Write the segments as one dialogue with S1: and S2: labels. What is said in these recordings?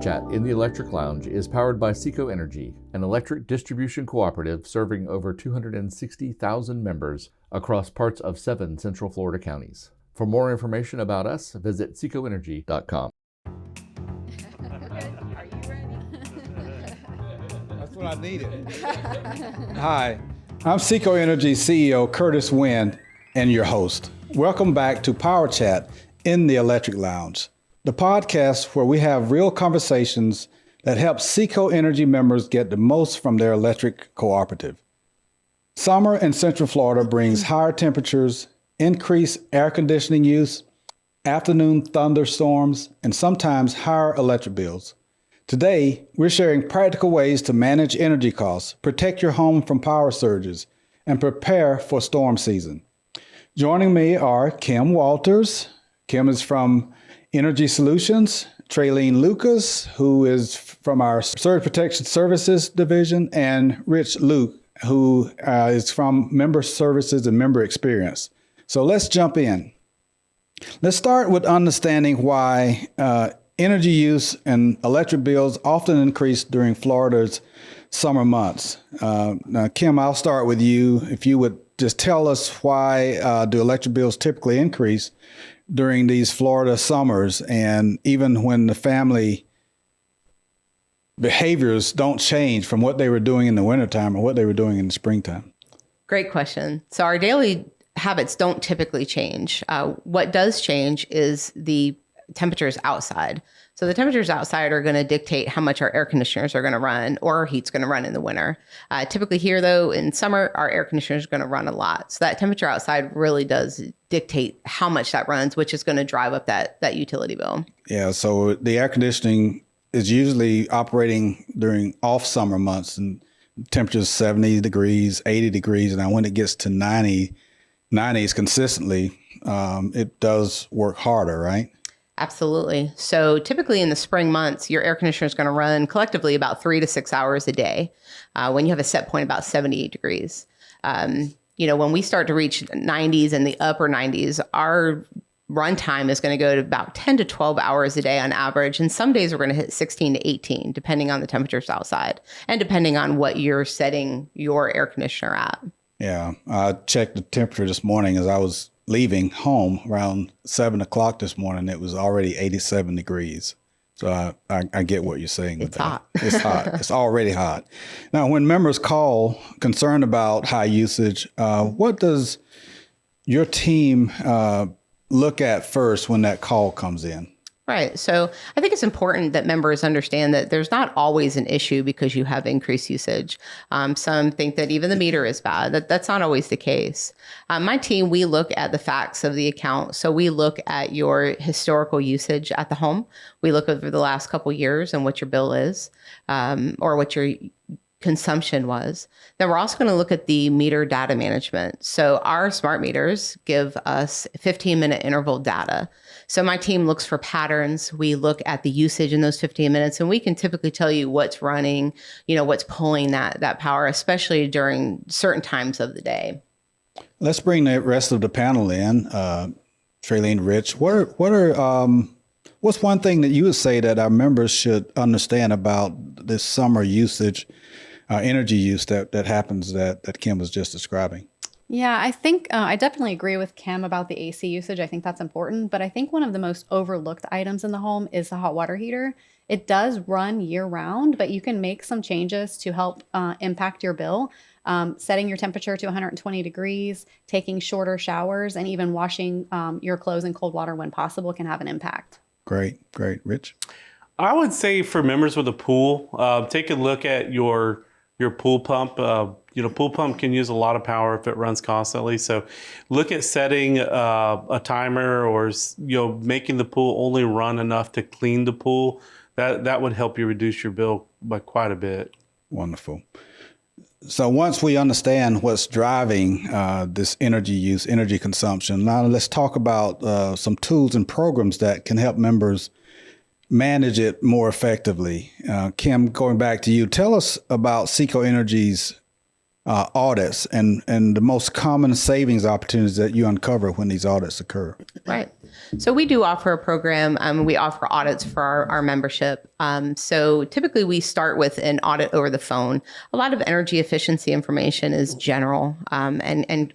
S1: Chat in the Electric Lounge is powered by SECO Energy, an electric distribution cooperative serving over 260,000 members across parts of 7 Central Florida counties. For more information about us, visit secoenergy.com.
S2: Are you ready?
S3: That's what I needed. Hi, I'm SECO Energy CEO Curtis Wynn and your host. Welcome back to Power Chat in the Electric Lounge, the podcast where we have real conversations that help SECO Energy members get the most from their electric cooperative. Summer in Central Florida brings higher temperatures, increased air conditioning use, afternoon thunderstorms, and sometimes higher electric bills. Today, we're sharing practical ways to manage energy costs, protect your home from power surges, and prepare for storm season. Joining me are Kim Walters. Kim is from Energy Solutions, Tralene Lucas, who is from our Surge Protection Services division, and Rich Luke, who is from Member Services and Member Experience. So let's jump in. Let's start with understanding why energy use and electric bills often increase during Florida's summer months. Now, Kim, I'll start with you. If you would just tell us why do electric bills typically increase during these Florida summers, and even when the family behaviors don't change from what they were doing in the wintertime or what they were doing in the springtime?
S2: Great question. So our daily habits don't typically change. What does change is the temperatures outside. So the temperatures outside are going to dictate how much our air conditioners are going to run or our heat's going to run in the winter. Typically here, though, in summer, our air conditioners are going to run a lot. So that temperature outside really does dictate how much that runs, which is going to drive up that utility bill.
S3: Yeah, so the air conditioning is usually operating during off summer months, and temperatures 70 degrees, 80 degrees. Now, when it gets to 90s consistently, it does work harder, right?
S2: Absolutely. So typically in the spring months, your air conditioner is going to run collectively about 3 to 6 hours a day when you have a set point about 78 degrees. When we start to reach 90s and the upper 90s, our runtime is going to go to about 10 to 12 hours a day on average. And some days we're going to hit 16 to 18, depending on the temperatures outside and depending on what you're setting your air conditioner at.
S3: Yeah, I checked the temperature this morning as I was leaving home around 7 o'clock this morning. It was already 87 degrees. So I get what you're saying with that.
S2: Hot.
S3: It's hot. It's already hot. Now, when members call concerned about high usage, what does your team look at first when that call comes in?
S2: Right. So I think it's important that members understand that there's not always an issue because you have increased usage. Some think that even the meter is bad. That's not always the case. My team, we look at the facts of the account. So we look at your historical usage at the home. We look over the last couple of years and what your bill is, or what your consumption was. Then we're also going to look at the meter data management. So our smart meters give us 15-minute interval data. So my team looks for patterns. We look at the usage in those 15 minutes, and we can typically tell you what's running, what's pulling that power, especially during certain times of the day.
S3: Let's bring the rest of the panel in. Tralene, Rich, what's one thing that you would say that our members should understand about this summer usage, energy use that happens that Kim was just describing?
S4: Yeah, I think I definitely agree with Kim about the AC usage. I think that's important. But I think one of the most overlooked items in the home is the hot water heater. It does run year round, but you can make some changes to help impact your bill. Setting your temperature to 120 degrees, taking shorter showers, and even washing your clothes in cold water when possible can have an impact.
S3: Great. Rich?
S5: I would say for members with a pool, take a look at your pool pump. Pool pump can use a lot of power if it runs constantly. So look at setting a timer or, making the pool only run enough to clean the pool. That would help you reduce your bill by quite a bit.
S3: Wonderful. So once we understand what's driving this energy use, energy consumption, now let's talk about some tools and programs that can help members manage it more effectively. Kim, going back to you, tell us about SECO Energy's audits and the most common savings opportunities that you uncover when these audits occur.
S2: Right. So we do offer a program. We offer audits for our membership. So typically we start with an audit over the phone. A lot of energy efficiency information is general and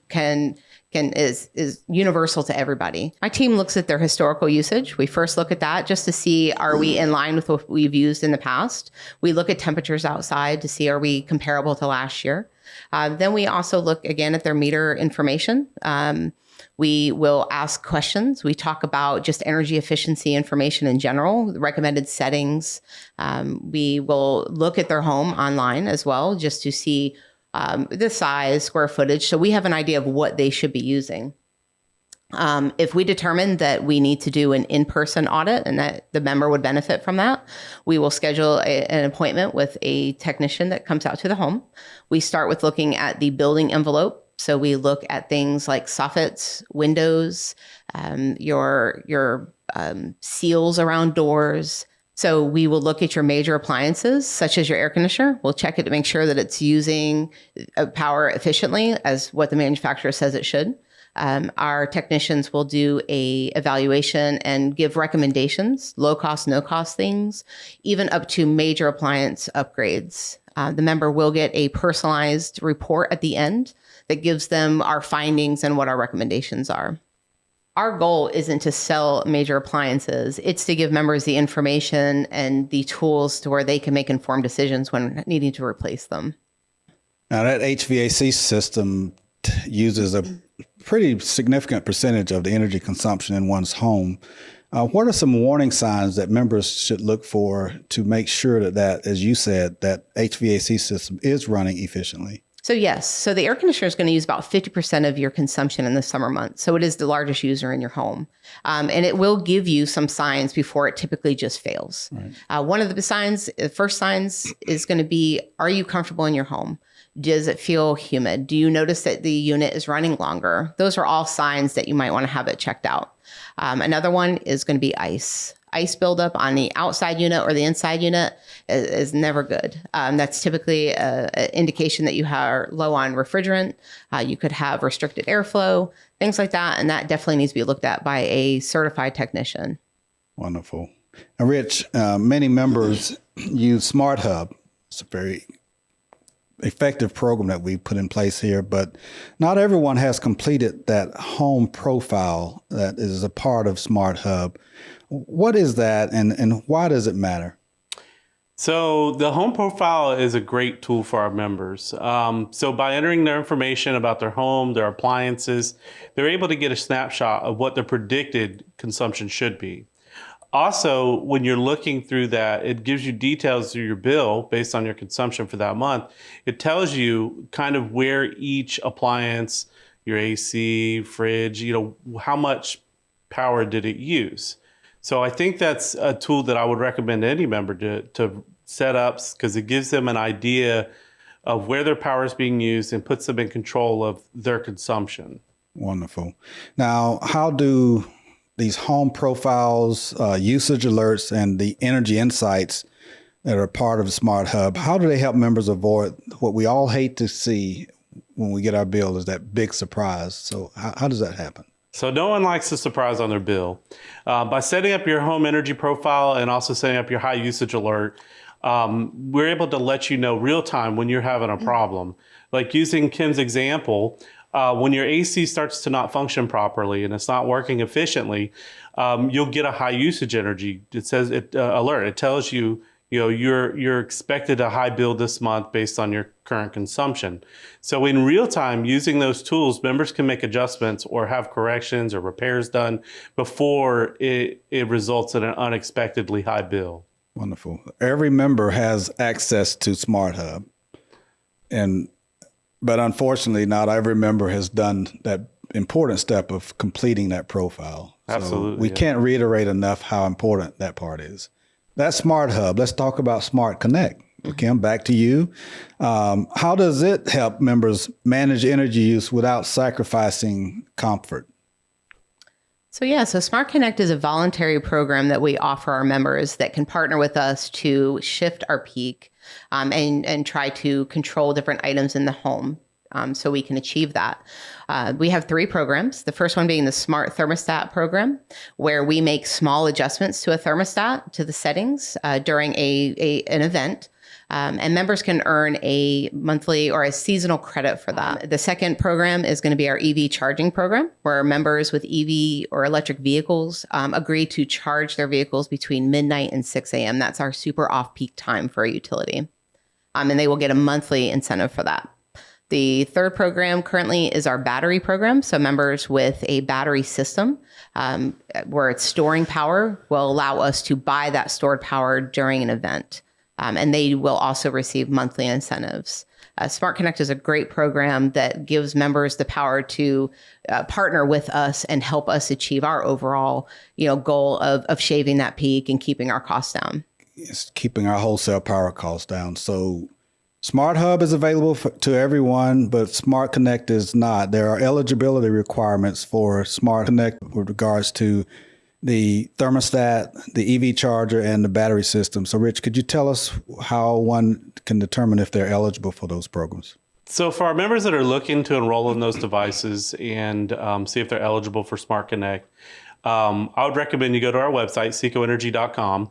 S2: is universal to everybody. My team looks at their historical usage. We first look at that just to see, are we in line with what we've used in the past? We look at temperatures outside to see, are we comparable to last year? Then we also look again at their meter information. We will ask questions. We talk about just energy efficiency information in general, recommended settings. We will look at their home online as well, just to see the size, square footage. So we have an idea of what they should be using. If we determine that we need to do an in-person audit and that the member would benefit from that, we will schedule an appointment with a technician that comes out to the home. We start with looking at the building envelope. So we look at things like soffits, windows, your seals around doors. So we will look at your major appliances, such as your air conditioner. We'll check it to make sure that it's using power efficiently as what the manufacturer says it should. Our technicians will do a evaluation and give recommendations, low cost, no cost things, even up to major appliance upgrades. The member will get a personalized report at the end that gives them our findings and what our recommendations are. Our goal isn't to sell major appliances. It's to give members the information and the tools to where they can make informed decisions when needing to replace them.
S3: Now, that HVAC system uses a pretty significant percentage of the energy consumption in one's home. What are some warning signs that members should look for to make sure that, as you said, that HVAC system is running efficiently?
S2: So yes, so the air conditioner is going to use about 50% of your consumption in the summer months. So it is the largest user in your home. And it will give you some signs before it typically just fails. Right. One of the signs, the first signs is going to be, are you comfortable in your home? Does it feel humid? Do you notice that the unit is running longer? Those are all signs that you might want to have it checked out. Another one is going to be ice. Ice buildup on the outside unit or the inside unit is never good. That's typically an indication that you are low on refrigerant. You could have restricted airflow, things like that. And that definitely needs to be looked at by a certified technician.
S3: Wonderful. And Rich, many members use Smart Hub. It's a very effective program that we put in place here, but not everyone has completed that home profile that is a part of Smart Hub. What is that and why does it matter?
S5: So the home profile is a great tool for our members. So by entering their information about their home, their appliances, they're able to get a snapshot of what their predicted consumption should be. Also, when you're looking through that, it gives you details through your bill based on your consumption for that month. It tells you kind of where each appliance, your AC, fridge, how much power did it use. So I think that's a tool that I would recommend to any member to set up because it gives them an idea of where their power is being used and puts them in control of their consumption.
S3: Wonderful. Now, how do these home profiles, usage alerts, and the energy insights that are part of the Smart Hub, how do they help members avoid what we all hate to see when we get our bill is that big surprise? So how does that happen?
S5: So no one likes a surprise on their bill. By setting up your home energy profile and also setting up your high usage alert, we're able to let you know real time when you're having a problem. Like using Kim's example, when your AC starts to not function properly and it's not working efficiently, you'll get a high usage energy. It says alert. It tells you, you're expected a high bill this month based on your current consumption. So in real time, using those tools, members can make adjustments or have corrections or repairs done before it results in an unexpectedly high bill.
S3: Wonderful. Every member has access to Smart Hub, but unfortunately, not every member has done that important step of completing that profile.
S5: Absolutely.
S3: So we can't reiterate enough how important that part is. That's Smart Hub. Let's talk about Smart Connect. Kim, back to you. How does it help members manage energy use without sacrificing comfort?
S2: So Smart Connect is a voluntary program that we offer our members that can partner with us to shift our peak and try to control different items in the home. so we can achieve that. We have 3 programs. The first one being the Smart Thermostat program, where we make small adjustments to a thermostat to the settings during an event. And members can earn a monthly or a seasonal credit for that. The second program is going to be our EV charging program, where members with EV or electric vehicles agree to charge their vehicles between midnight and 6 a.m. That's our super off-peak time for a utility. And they will get a monthly incentive for that. The third program currently is our battery program. So members with a battery system where it's storing power will allow us to buy that stored power during an event. And they will also receive monthly incentives. Smart Connect is a great program that gives members the power to partner with us and help us achieve our overall, goal of shaving that peak and keeping our costs down.
S3: It's keeping our wholesale power costs down. So Smart Hub is available to everyone, but Smart Connect is not. There are eligibility requirements for Smart Connect with regards to the thermostat, the EV charger, and the battery system. So, Rich, could you tell us how one can determine if they're eligible for those programs?
S5: So for our members that are looking to enroll in those devices and see if they're eligible for Smart Connect, I would recommend you go to our website, secoenergy.com,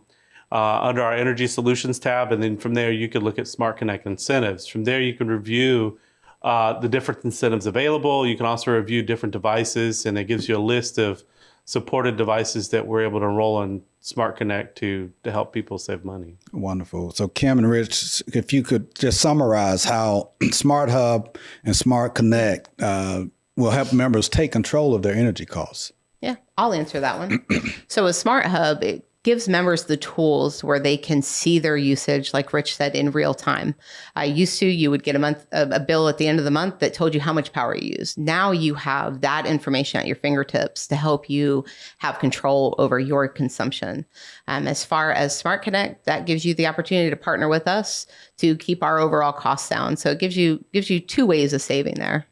S5: under our Energy Solutions tab, and then from there you could look at Smart Connect incentives. From there you can review the different incentives available. You can also review different devices, and it gives you a list of supported devices that we're able to enroll in Smart Connect to help people save money.
S3: Wonderful. So Kim and Rich, if you could just summarize how Smart Hub and Smart Connect will help members take control of their energy costs.
S2: Yeah, I'll answer that one. So with Smart Hub, it gives members the tools where they can see their usage, like Rich said, in real time. You would get a bill at the end of the month that told you how much power you used. Now you have that information at your fingertips to help you have control over your consumption. As far as Smart Connect, that gives you the opportunity to partner with us to keep our overall costs down. So it gives you 2 ways of saving there.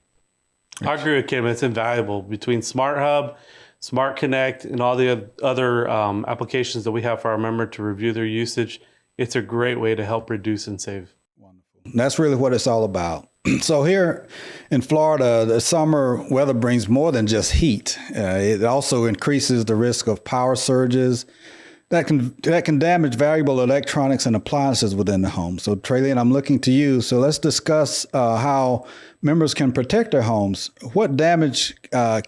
S5: I agree with Kim. It's invaluable between Smart Hub, Smart Connect, and all the other applications that we have for our member to review their usage. It's a great way to help reduce and save.
S3: Wonderful. That's really what it's all about. So here in Florida, the summer weather brings more than just heat. It also increases the risk of power surges that can damage valuable electronics and appliances within the home. So Tralene, I'm looking to you. So let's discuss how members can protect their homes. What damage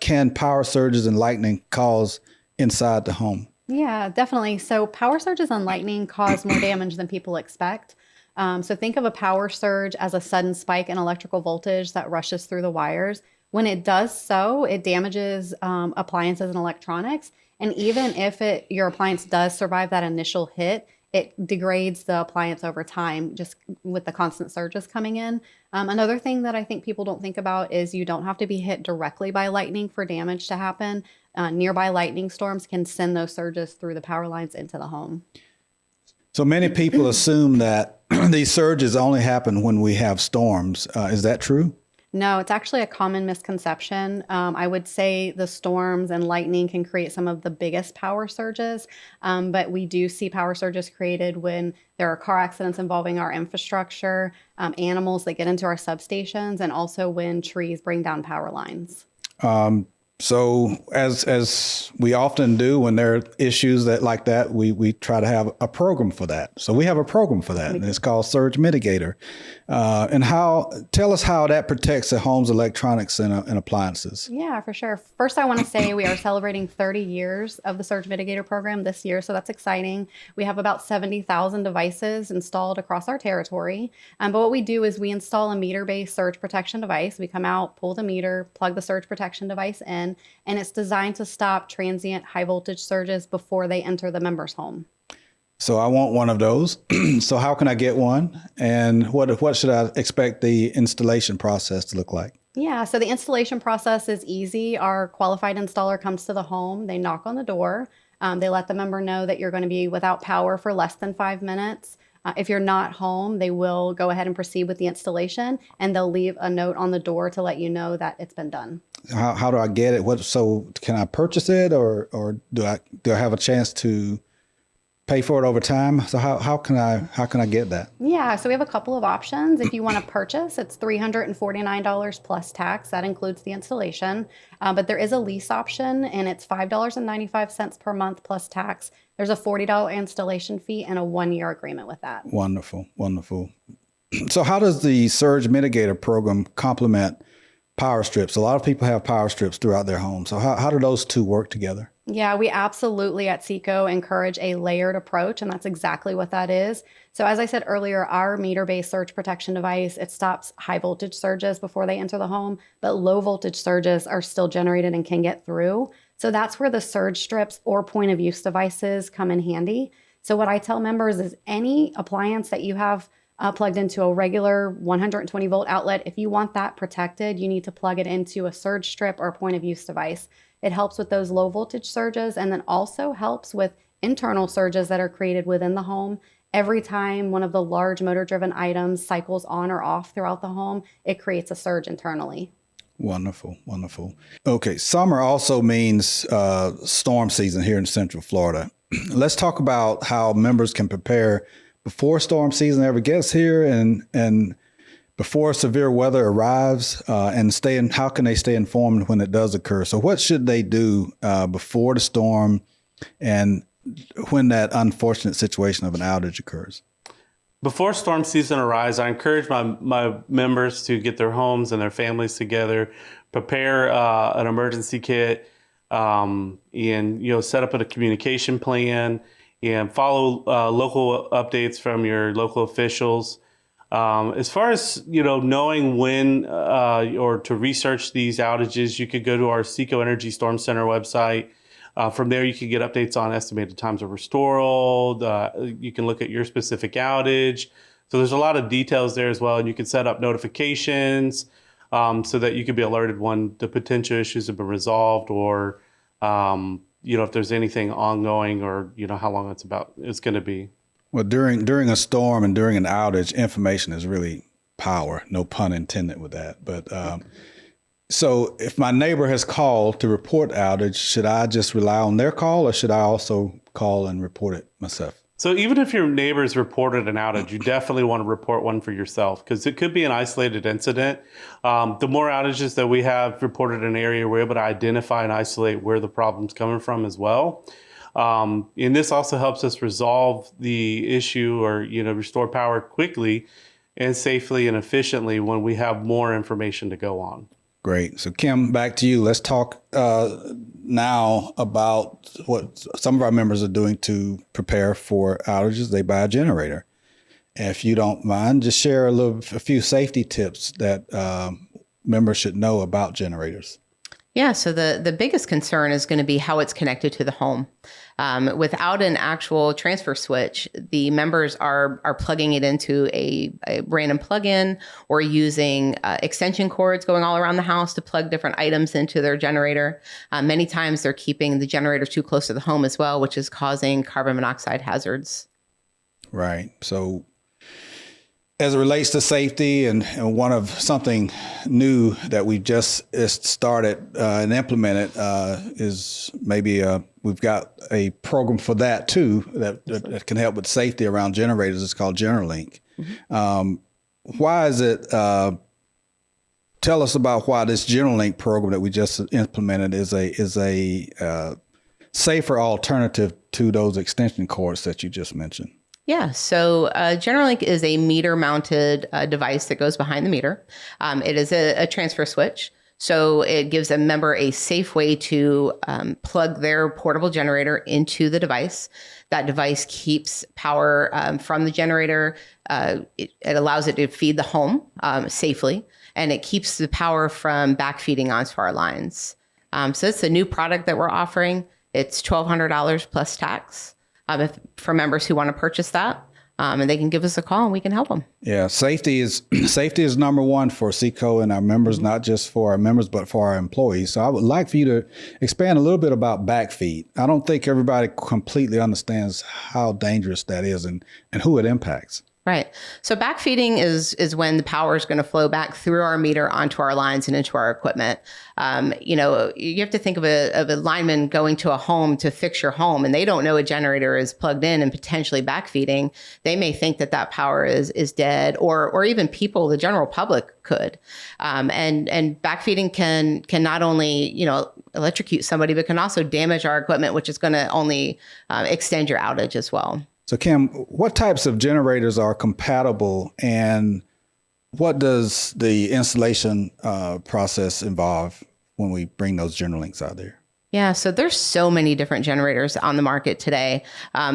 S3: can power surges and lightning cause inside the home?
S4: Yeah, definitely. So power surges and lightning cause more damage than people expect. So think of a power surge as a sudden spike in electrical voltage that rushes through the wires. When it does so, it damages appliances and electronics. And even if your appliance does survive that initial hit, it degrades the appliance over time just with the constant surges coming in. Another thing that I think people don't think about is you don't have to be hit directly by lightning for damage to happen. Nearby lightning storms can send those surges through the power lines into the home.
S3: So many people assume that these surges only happen when we have storms. Is that true?
S4: No, it's actually a common misconception. I would say the storms and lightning can create some of the biggest power surges, but we do see power surges created when there are car accidents involving our infrastructure, animals that get into our substations, and also when trees bring down power lines.
S3: So as we often do when there are issues like that, we try to have a program for that. So we have a program for that, and it's called Surge Mitigator. And tell us how that protects the home's electronics and appliances.
S4: Yeah, for sure. First, I want to say we are celebrating 30 years of the Surge Mitigator program this year, so that's exciting. We have about 70,000 devices installed across our territory. But what we do is we install a meter-based surge protection device. We come out, pull the meter, plug the surge protection device in, and it's designed to stop transient high voltage surges before they enter the member's home.
S3: So I want one of those. So how can I get one? And what should I expect the installation process to look like?
S4: Yeah, so the installation process is easy. Our qualified installer comes to the home, they knock on the door, they let the member know that you're going to be without power for less than 5 minutes. If you're not home, they will go ahead and proceed with the installation, and they'll leave a note on the door to let you know that it's been done.
S3: How do I get it? So can I purchase it, or do I have a chance to pay for it over time. So how can I get that?
S4: Yeah, so we have a couple of options. If you want to purchase, it's $349 plus tax. That includes the installation. But there is a lease option, and it's $5.95 per month plus tax. There's a $40 installation fee and a 1-year agreement with that.
S3: Wonderful, wonderful. So how does the surge mitigator program complement power strips? A lot of people have power strips throughout their homes. So how do those two work together?
S4: Yeah, we absolutely at SECO encourage a layered approach, and that's exactly what that is. So as I said earlier, our meter-based surge protection device, it stops high voltage surges before they enter the home, but low voltage surges are still generated and can get through. So that's where the surge strips or point of use devices come in handy. So what I tell members is any appliance that you have plugged into a regular 120 volt outlet, if you want that protected, you need to plug it into a surge strip or point of use device. It helps with those low voltage surges and then also helps with internal surges that are created within the home. Every time one of the large motor driven items cycles on or off throughout the home, it creates a surge internally.
S3: Wonderful, wonderful. Okay, summer also means storm season here in Central Florida. Let's talk about how members can prepare before storm season ever gets here and before severe weather arrives, and how can they stay informed when it does occur? So what should they do before the storm and when that unfortunate situation of an outage occurs?
S5: Before storm season arrives, I encourage my members to get their homes and their families together, prepare an emergency kit, and set up a communication plan and follow local updates from your local officials. As far as knowing when or to research these outages, you could go to our SECO Energy Storm Center website. From there, you can get updates on estimated times of restoral. You can look at your specific outage. So there's a lot of details there as well, and you can set up notifications so that you can be alerted when the potential issues have been resolved, or if there's anything ongoing, or how long it's going to be.
S3: Well, during a storm and during an outage, information is really power. No pun intended with that. But so if my neighbor has called to report outage, should I just rely on their call, or should I also call and report it myself?
S5: So even if your neighbors reported an outage, you definitely want to report one for yourself, because it could be an isolated incident. The more outages that we have reported in an area, we're able to identify and isolate where the problem's coming from as well. And this also helps us resolve the issue or, restore power quickly and safely and efficiently when we have more information to go on.
S3: Great. So Kim, back to you. Let's talk now about what some of our members are doing to prepare for outages. They buy a generator. And if you don't mind, just share a few safety tips that members should know about generators.
S2: Yeah, so the biggest concern is going to be how it's connected to the home. Without an actual transfer switch, the members are plugging it into a random plug-in or using extension cords going all around the house to plug different items into their generator. Many times they're keeping the generator too close to the home as well, which is causing carbon monoxide hazards.
S3: Right. So as it relates to safety and one of something new that we just started and implemented is maybe we've got a program for that too that can help with safety around generators. It's called GeneraLink. Mm-hmm. Why is it? Tell us about why this GeneraLink program that we just implemented is a safer alternative to those extension cords that you just mentioned.
S2: Yeah, so GeneraLink is a meter-mounted device that goes behind the meter. It is a transfer switch, so it gives a member a safe way to plug their portable generator into the device. That device keeps power from the generator. It allows it to feed the home safely, and it keeps the power from backfeeding onto our lines. So it's a new product that we're offering. It's $1,200 plus tax. For members who want to purchase that, and they can give us a call and we can help them.
S3: Yeah, safety is number one for SECO and our members, not just for our members, but for our employees. So I would like for you to expand a little bit about backfeed. I don't think everybody completely understands how dangerous that is and who it impacts.
S2: Right. So backfeeding is when the power is going to flow back through our meter onto our lines and into our equipment. You have to think of a lineman going to a home to fix your home, and they don't know a generator is plugged in and potentially backfeeding. They may think that power is dead, or even people, the general public, could. And backfeeding can not only electrocute somebody, but can also damage our equipment, which is going to only extend your outage as well.
S3: So Kim, what types of generators are compatible, and what does the installation process involve when we bring those GeneraLinks out there?
S2: Yeah, so there's so many different generators on the market today.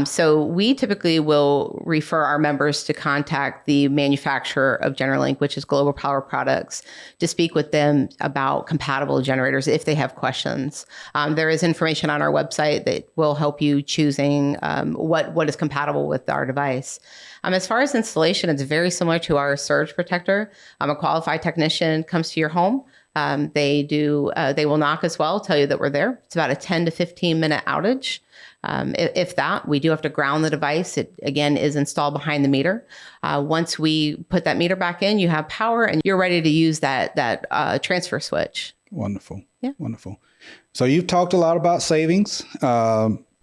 S2: So we typically will refer our members to contact the manufacturer of GeneraLink, which is Global Power Products, to speak with them about compatible generators if they have questions. There is information on our website that will help you choosing what is compatible with our device. As far as installation, it's very similar to our surge protector. A qualified technician comes to your home. They will knock as well, tell you that we're there. It's about a 10 to 15 minute outage. If that, we do have to ground the device. It, again, is installed behind the meter. Once we put that meter back in, you have power and you're ready to use that transfer switch.
S3: Yeah. Wonderful. So you've talked a lot about savings,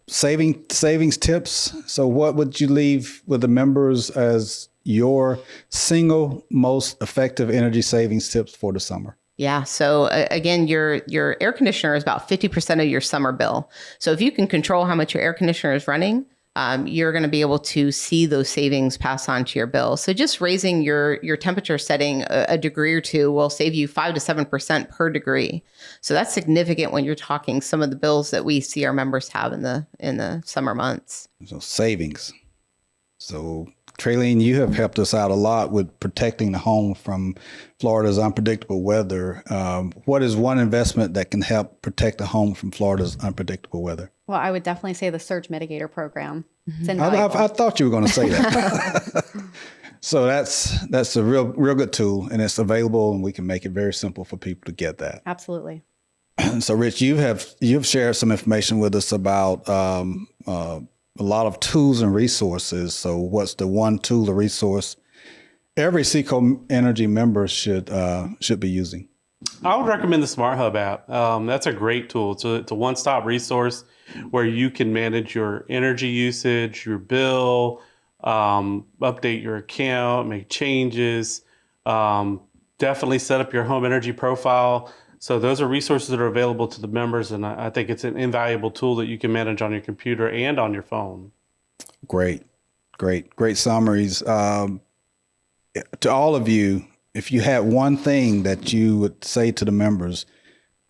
S3: savings tips. So what would you leave with the members as your single most effective energy savings tips for the summer?
S2: Yeah. So again, your air conditioner is about 50% of your summer bill. So if you can control how much your air conditioner is running, you're going to be able to see those savings pass on to your bill. So just raising your temperature setting a degree or two will save you 5 to 7% per degree. So that's significant when you're talking some of the bills that we see our members have in the summer months.
S3: So savings. So Tralene, you have helped us out a lot with protecting the home from Florida's unpredictable weather. What is one investment that can help protect the home from Florida's unpredictable weather?
S4: Well, I would definitely say the surge mitigator program. It's
S3: I thought you were going to say that. So that's a real good tool, and it's available, and we can make it very simple for people to get that.
S4: Absolutely.
S3: So, Rich, you've shared some information with us about a lot of tools and resources. So what's the one tool or resource every SECO Energy member should be using?
S5: I would recommend the Smart Hub app. That's a great tool. It's a one-stop resource where you can manage your energy usage, your bill, update your account, make changes, definitely set up your home energy profile. So those are resources that are available to the members, and I think it's an invaluable tool that you can manage on your computer and on your phone.
S3: Great summaries. To all of you, if you had one thing that you would say to the members,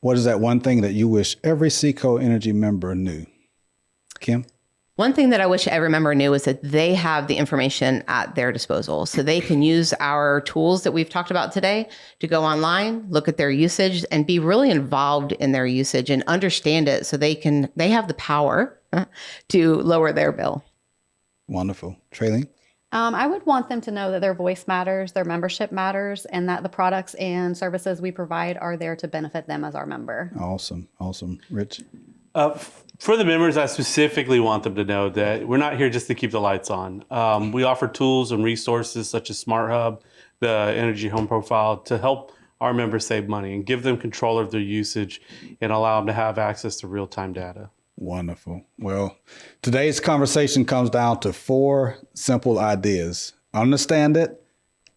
S3: what is that one thing that you wish every SECO Energy member knew? Kim?
S2: One thing that I wish every member knew is that they have the information at their disposal. So they can use our tools that we've talked about today to go online, look at their usage, and be really involved in their usage and understand it so they have the power to lower their bill.
S3: Wonderful. Tralene?
S4: I would want them to know that their voice matters, their membership matters, and that the products and services we provide are there to benefit them as our member.
S3: Awesome. Rich?
S5: For the members, I specifically want them to know that we're not here just to keep the lights on. We offer tools and resources such as Smart Hub, the Energy Home Profile, to help our members save money and give them control of their usage and allow them to have access to real-time data.
S3: Wonderful. Well, today's conversation comes down to 4 simple ideas. Understand it,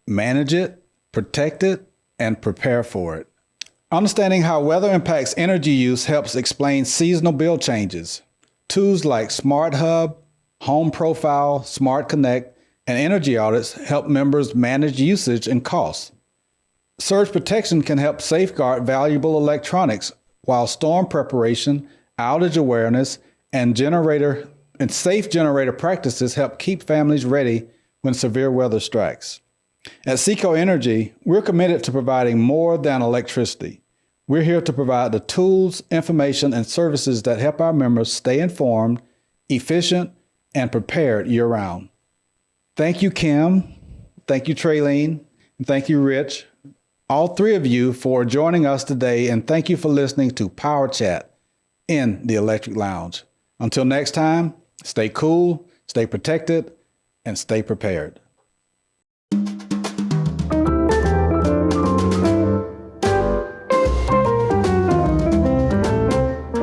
S3: manage it, protect it, and prepare for it. Understanding how weather impacts energy use helps explain seasonal bill changes. Tools like Smart Hub, Home Profile, Smart Connect, and energy audits help members manage usage and costs. Surge protection can help safeguard valuable electronics, while storm preparation, outage awareness, and safe generator practices help keep families ready when severe weather strikes. At SECO Energy, we're committed to providing more than electricity. We're here to provide the tools, information, and services that help our members stay informed, efficient, and prepared year-round. Thank you, Kim. Thank you, Tralene. And thank you, Rich. All 3 of you for joining us today, and thank you for listening to Power Chat in the Electric Lounge. Until next time, stay cool, stay protected, and stay prepared.